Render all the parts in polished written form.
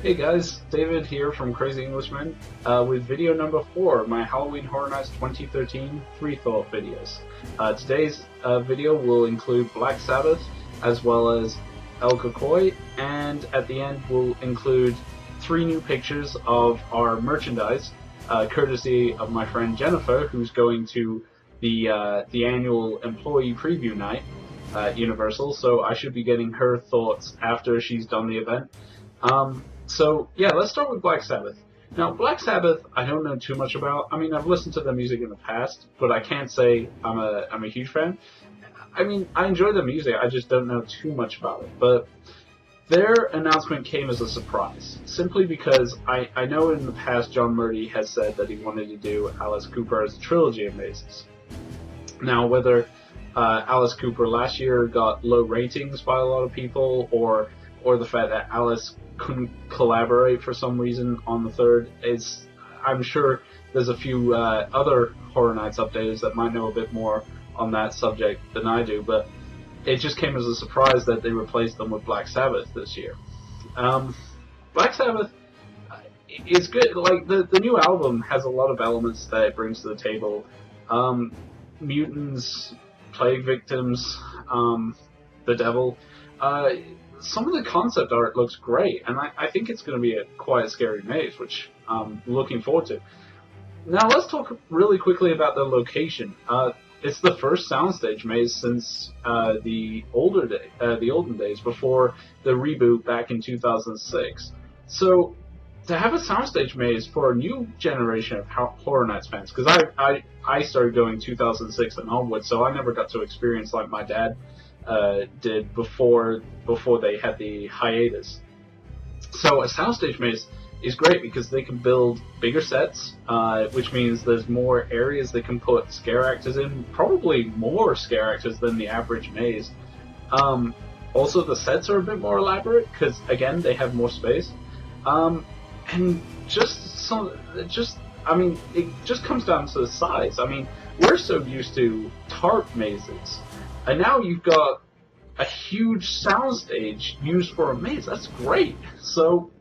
Hey guys, David here from Crazy Englishman with video number 4 of my Halloween Horror Nights 2013 Free Thought videos. Today's video will include Black Sabbath as well as El Cucuy, and at the end will include 3 new pictures of our merchandise, courtesy of my friend Jennifer, who's going to the annual employee preview night at Universal, so I should be getting her thoughts after she's done the event. So yeah, let's start with Black Sabbath. Now, Black Sabbath, I don't know too much about. I mean, I've listened to their music in the past, but I can't say I'm a huge fan. I mean, I enjoy the music, I just don't know too much about it. But their announcement came as a surprise, simply because I know in the past John Murdy has said that he wanted to do Alice Cooper as a trilogy of mazes. Now, whether Alice Cooper last year got low ratings by a lot of people, or the fact that Alice couldn't collaborate for some reason on the third, I'm sure there's a few other Horror Nights updaters that might know a bit more on that subject than I do, but it just came as a surprise that they replaced them with Black Sabbath this year. Black Sabbath is good. Like, the new album has a lot of elements that it brings to the table. Mutants, plague victims, the devil. Some of the concept art looks great, and I think it's going to be a quite scary maze, which I'm looking forward to. Now let's talk really quickly about the location. It's the first soundstage maze since the olden days, before the reboot back in 2006. So to have a soundstage maze for a new generation of Horror Nights fans, because I started going 2006 and onwards, so I never got to experience like my dad did before they had the hiatus. So a soundstage maze is great because they can build bigger sets, which means there's more areas they can put scare actors in, probably more scare actors than the average maze. Also, the sets are a bit more elaborate because, again, they have more space. And I mean, it just comes down to the size. I mean, we're so used to tarp mazes, and now you've got a huge soundstage used for a maze. That's great. So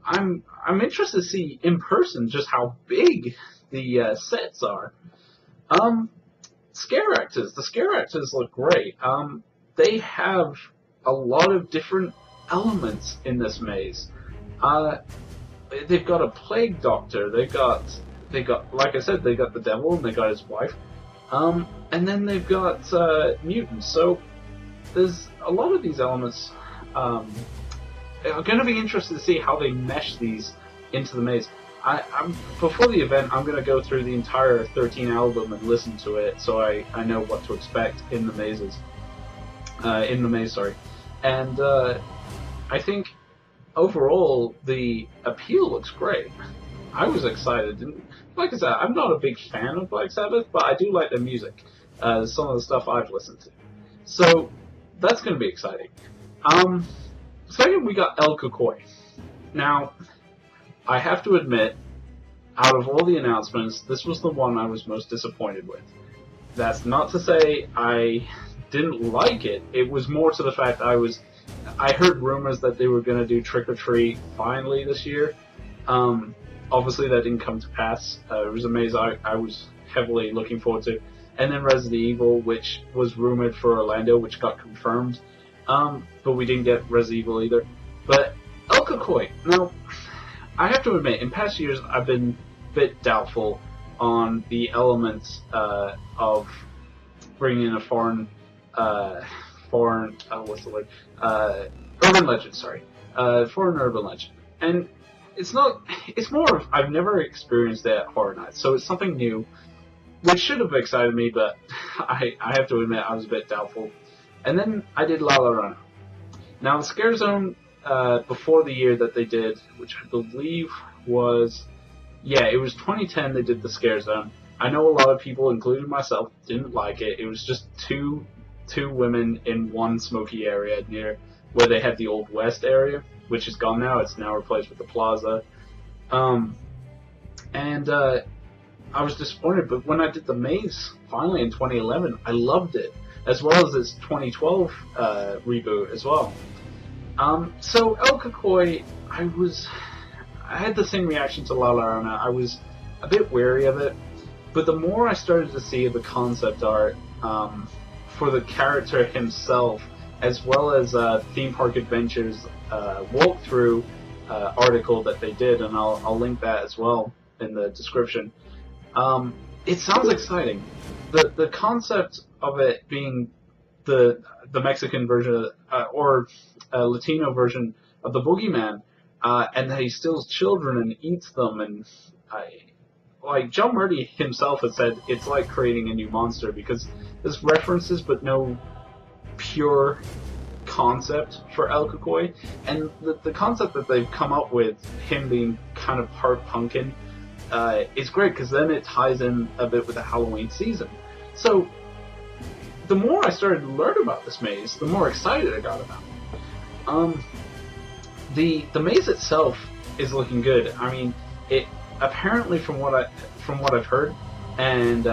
I'm interested to see in person just how big the sets are. Scare actors. The scare actors look great. They have a lot of different elements in this maze. They've got a plague doctor. They got, like I said, they got the devil and they got his wife. And then they've got mutants. So there's a lot of these elements. I'm going to be interested to see how they mesh these into the maze. Before the event, I'm going to go through the entire 13 album and listen to it, so I know what to expect in the mazes. In the maze, sorry. And I think overall the appeal looks great. I was excited. Like I said, I'm not a big fan of Black Sabbath, but I do like their music. Some of the stuff I've listened to. So that's going to be exciting. Second, we got El Cucuy. Now, I have to admit, out of all the announcements, this was the one I was most disappointed with. That's not to say I didn't like it. It was more to the fact I heard rumors that they were going to do Trick or Treat finally this year. Obviously, that didn't come to pass. It was a maze I was heavily looking forward to. And then Resident Evil, which was rumored for Orlando, which got confirmed. But we didn't get Resident Evil either. But El Cucuy. Now, I have to admit, in past years, I've been a bit doubtful on the elements of bringing in a foreign, what's the word? Urban legend, sorry. Foreign urban legend. And it's more of, I've never experienced that at Horror Nights, so it's something new, which should have excited me, but I have to admit I was a bit doubtful. And then I did La Llorona. Now, the Scare Zone, before the year that they did, which I believe was, it was 2010 they did the Scare Zone. I know a lot of people, including myself, didn't like it. It was just two women in one smoky area near where they had the Old West area, which is gone now. It's now replaced with the Plaza. I was disappointed, but when I did the maze finally in 2011, I loved it, as well as its 2012 reboot as well. So El Cucuy, I had the same reaction to La Llorona. I was a bit wary of it, but the more I started to see the concept art for the character himself, as well as Theme Park Adventures walkthrough article that they did, and I'll link that as well in the description. It sounds exciting. The concept of it being the Mexican version or Latino version of the Boogeyman, and that he steals children and eats them, and like John Murdy himself has said, it's like creating a new monster because there's references but no pure concept for El Cucuy, and the concept that they've come up with, him being kind of part pumpkin, is great because then it ties in a bit with the Halloween season. So the more I started to learn about this maze, the more excited I got about it. The maze itself is looking good. I mean, it apparently from what I've heard, and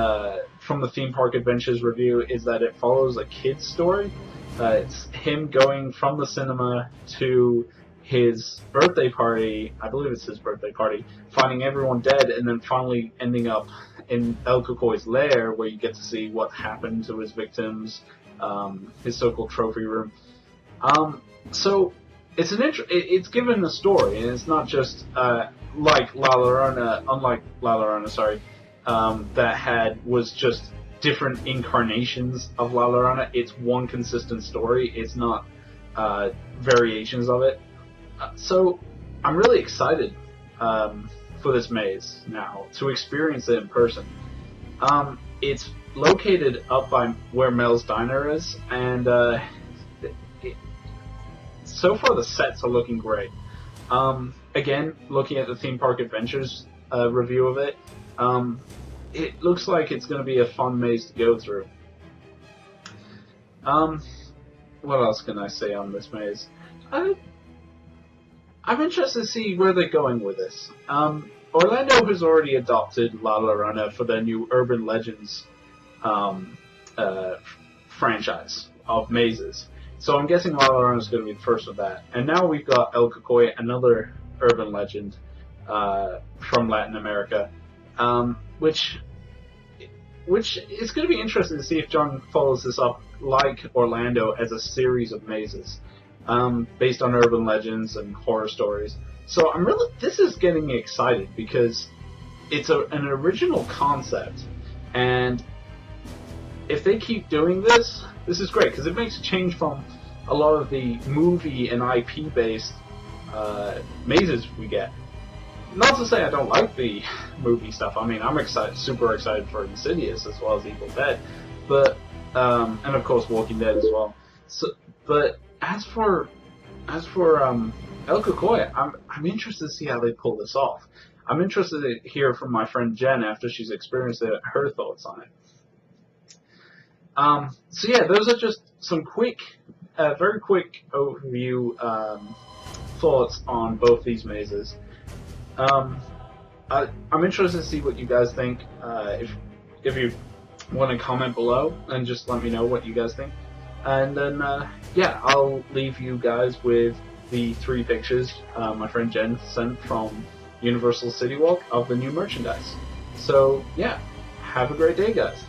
from the Theme Park Adventures review, is that it follows a kid's story. It's him going from the cinema to his birthday party, I believe it's his birthday party, finding everyone dead, and then finally ending up in El Cucuy's lair, where you get to see what happened to his victims, his so-called trophy room. So it's it's given a story, and it's not just like La Llorona, unlike La Llorona, sorry, that was just different incarnations of La Llorona. It's one consistent story. It's not variations of it. So I'm really excited for this maze now, to experience it in person. It's located up by where Mel's Diner is, and so far the sets are looking great. Again, looking at the Theme Park Adventures review of it, it looks like it's going to be a fun maze to go through. What else can I say on this maze? I'm interested to see where they're going with this. Orlando has already adopted La Llorona for their new Urban Legends franchise of mazes. So I'm guessing La Llorona is going to be the first of that. And now we've got El Cucuy, another urban legend from Latin America, which is going to be interesting to see if John follows this up like Orlando as a series of mazes based on urban legends and horror stories. So this is getting me excited because it's an original concept, and if they keep doing this is great because it makes a change from a lot of the movie and IP based mazes we get. Not to say I don't like the movie stuff. I mean, I'm super excited for Insidious as well as Evil Dead, but and of course Walking Dead as well. So, but as for El Cucuy, I'm interested to see how they pull this off. I'm interested to hear from my friend Jen after she's experienced it, her thoughts on it. So yeah, those are just some very quick overview thoughts on both these mazes. I'm interested to see what you guys think. If you want to comment below and just let me know what you guys think. And then, yeah, I'll leave you guys with the 3 pictures my friend Jen sent from Universal City Walk of the new merchandise. So, yeah, have a great day, guys.